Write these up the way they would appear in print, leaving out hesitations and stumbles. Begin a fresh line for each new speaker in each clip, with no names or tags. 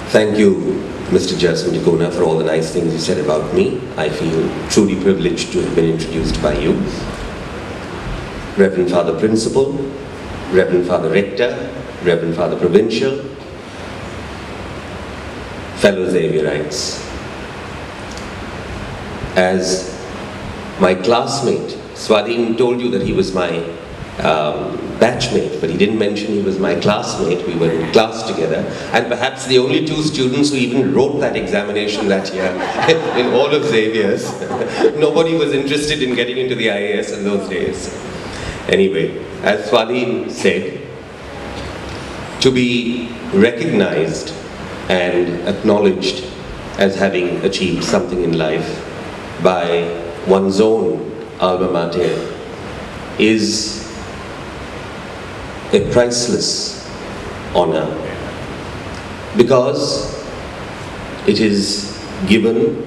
Thank you, Mr. Jason Dikona, for all the nice things you said about me. I feel truly privileged to have been introduced by you. Reverend Father Principal, Reverend Father Rector, Reverend Father Provincial, fellow Xavierites. As my classmate, Swadin told you that he was my batchmate, but he didn't mention he was my classmate. We were in class together, and perhaps the only two students who even wrote that examination that year in all of Xavier's. Nobody was interested in getting into the IAS in those days. Anyway, as Swadin said, to be recognized and acknowledged as having achieved something in life by one's own alma mater is a priceless honor, because it is given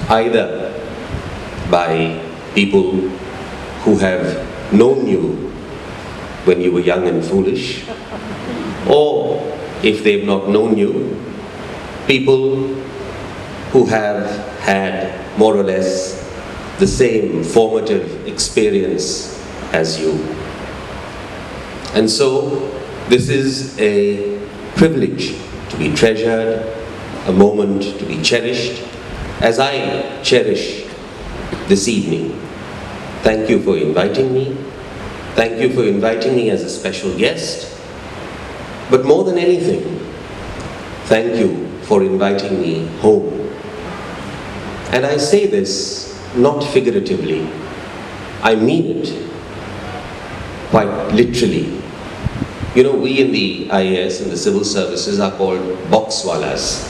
either by people who have known you when you were young and foolish, or if they've not known you, people who have had more or less the same formative experience as you. And so this is a privilege to be treasured, a moment to be cherished, as I cherish this evening. Thank you for inviting me. Thank you for inviting me as a special guest. But more than anything, thank you for inviting me home. And I say this not figuratively, I mean it quite literally. You know, we in the IAS and the civil services are called boxwalas,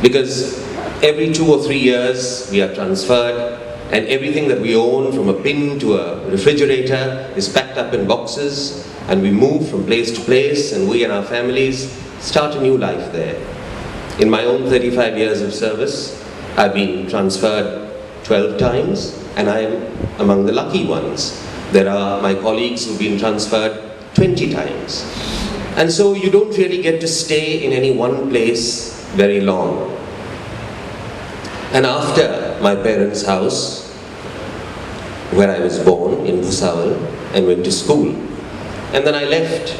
because every 2 or 3 years we are transferred, and everything that we own, from a pin to a refrigerator, is packed up in boxes, and we move from place to place, and we and our families start a new life there. In my own 35 years of service, I've been transferred 12 times, and I am among the lucky ones. There are my colleagues who've been transferred 20 times. And so you don't really get to stay in any one place very long. And after my parents' house, where I was born in Bhusawal, and went to school, and then I left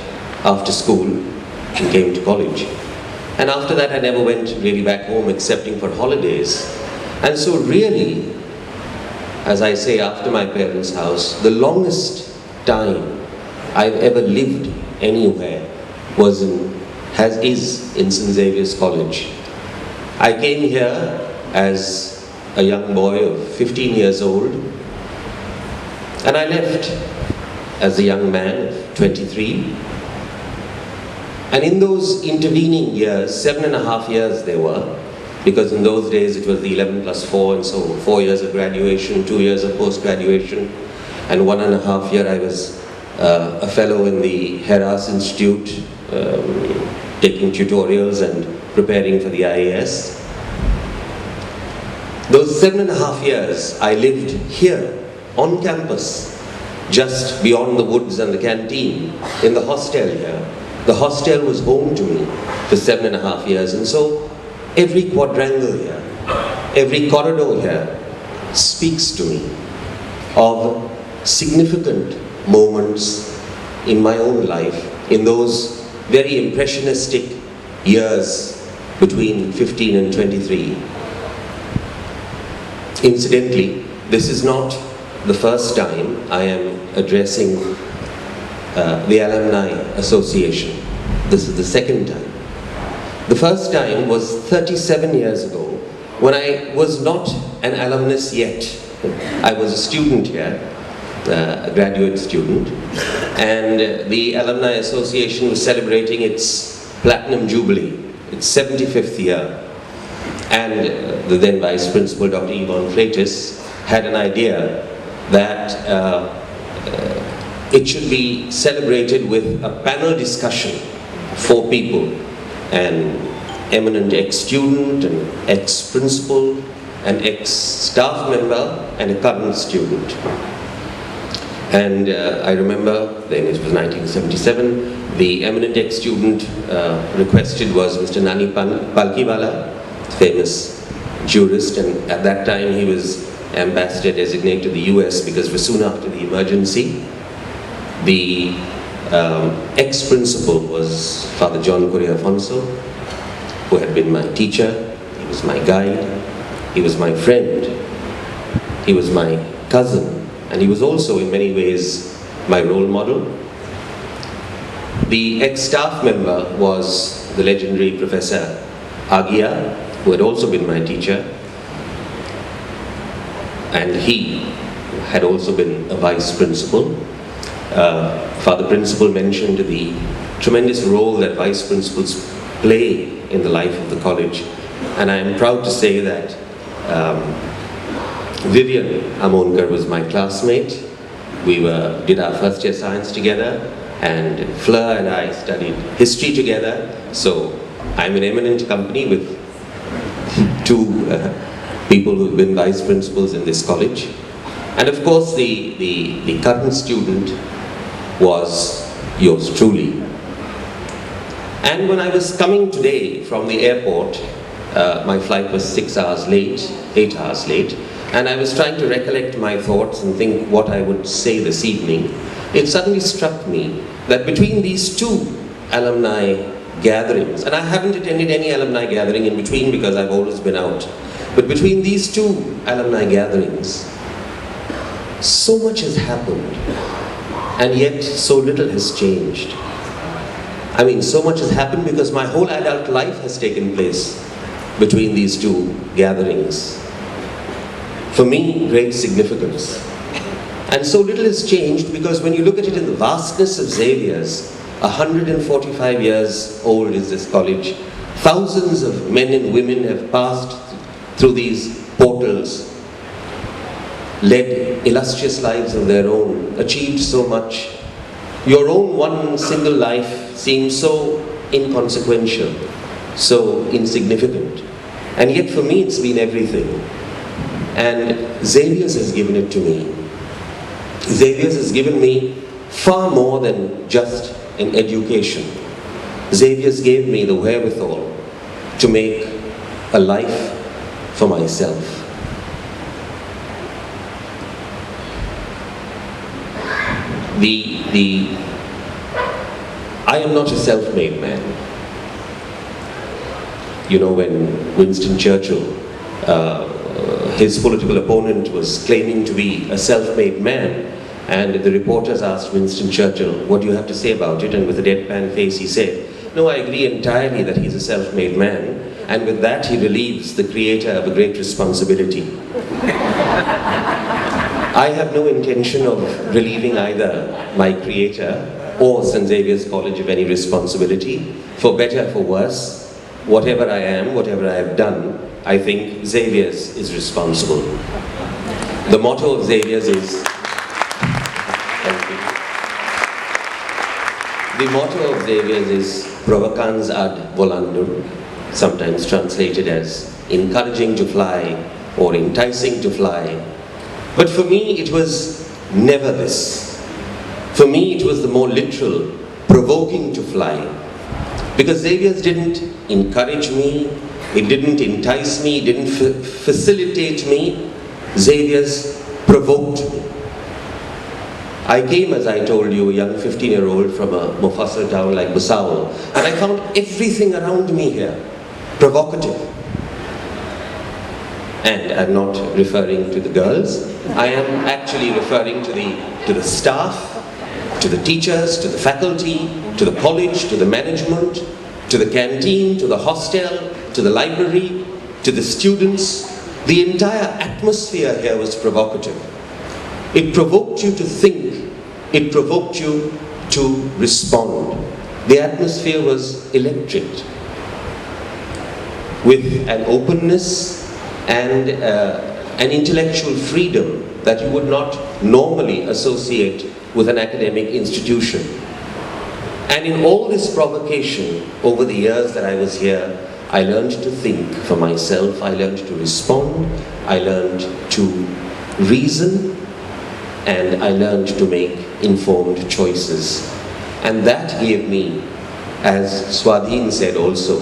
after school and came to college. And after that I never went really back home excepting for holidays. And so really, as I say, after my parents' house, the longest time I've ever lived anywhere is in St. Xavier's College. I came here as a young boy of 15 years old, and I left as a young man of 23. And in those intervening years, 7.5 years they were, because in those days it was the 11 plus 4, and so 4 years of graduation, 2 years of post-graduation, and 1.5 year I was a fellow in the Heras Institute, taking tutorials and preparing for the IAS. Those 7.5 years I lived here on campus, just beyond the woods and the canteen, in the hostel here. The hostel was home to me for 7.5 years, and so every quadrangle here, every corridor here speaks to me of significant moments in my own life in those very impressionistic years between 15 and 23. Incidentally, this is not the first time I am addressing the Alumni Association. This is the second time. The first time was 37 years ago, when I was not an alumnus yet. I was a student here, a graduate student, and the Alumni Association was celebrating its Platinum Jubilee, its 75th year. And the then Vice Principal, Dr. Yvonne Flatus, had an idea that it should be celebrated with a panel discussion for people, an eminent ex-student, an ex-principal, an ex-staff member, and a current student. And I remember, then it was 1977, the eminent ex-student requested was Mr. Nani Palkiwala, famous jurist, and at that time he was ambassador designate to the US because it was soon after the emergency. The ex-principal was Father John Correa Afonso, who had been my teacher. He was my guide, he was my friend, he was my cousin, and he was also in many ways my role model. The ex-staff member was the legendary Professor Agia, who had also been my teacher, and he had also been a vice principal. Father Principal mentioned the tremendous role that vice principals play in the life of the college, and I am proud to say that Vivian Amonkar was my classmate. We did our first year science together, and Fleur and I studied history together. So I'm in eminent company with two people who've been vice principals in this college. And of course the current student was yours truly. And when I was coming today from the airport, my flight was 8 hours late, and I was trying to recollect my thoughts and think what I would say this evening. It suddenly struck me that between these two alumni gatherings, and I haven't attended any alumni gathering in between because I've always been out, but between these two alumni gatherings, so much has happened, and yet so little has changed. I mean, so much has happened because my whole adult life has taken place between these two gatherings. For me, great significance. And so little has changed because when you look at it in the vastness of Xavier's, 145 years old is this college. Thousands of men and women have passed through these portals, led illustrious lives of their own, achieved so much. Your own one single life seems so inconsequential, so insignificant. And yet for me it's been everything. And Xavier's has given it to me. Xavier's has given me far more than just an education. Xavier's gave me the wherewithal to make a life for myself. I am not a self-made man. You know, when Winston Churchill, his political opponent was claiming to be a self-made man, and the reporters asked Winston Churchill, what do you have to say about it? And with a deadpan face he said, no, I agree entirely that he's a self-made man, and with that he relieves the creator of a great responsibility. I have no intention of relieving either my creator or St. Xavier's College of any responsibility. For better, for worse, whatever I am, whatever I have done, I think Xavier's is responsible. The motto of Xavier's is, thank you. The motto of Xavier's is Provocans ad volandum, sometimes translated as encouraging to fly or enticing to fly. But for me it was never this. For me it was the more literal, provoking to fly. Because Xavier's didn't encourage me, it didn't entice me, it didn't facilitate me. Xavier's provoked me. I came, as I told you, a young 15-year-old from a Mufassal town like Busaul, and I found everything around me here provocative. And I'm not referring to the girls, I am actually referring to the staff, to the teachers, to the faculty, to the college, to the management, to the canteen, to the hostel, to the library, to the students. The entire atmosphere here was provocative. It provoked you to think, it provoked you to respond. The atmosphere was electric, with an openness and an intellectual freedom that you would not normally associate with an academic institution. And in all this provocation, over the years that I was here, I learned to think for myself, I learned to respond, I learned to reason, and I learned to make informed choices. And that gave me, as Swadhin said also,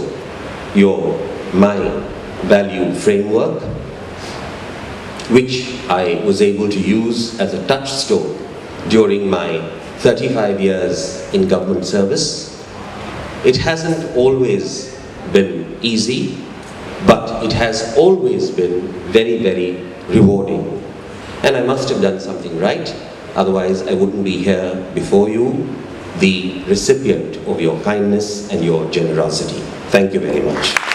my value framework, which I was able to use as a touchstone during my 35 years in government service. It hasn't always been easy, but it has always been very, very rewarding. And I must have done something right, otherwise I wouldn't be here before you, the recipient of your kindness and your generosity. Thank you very much.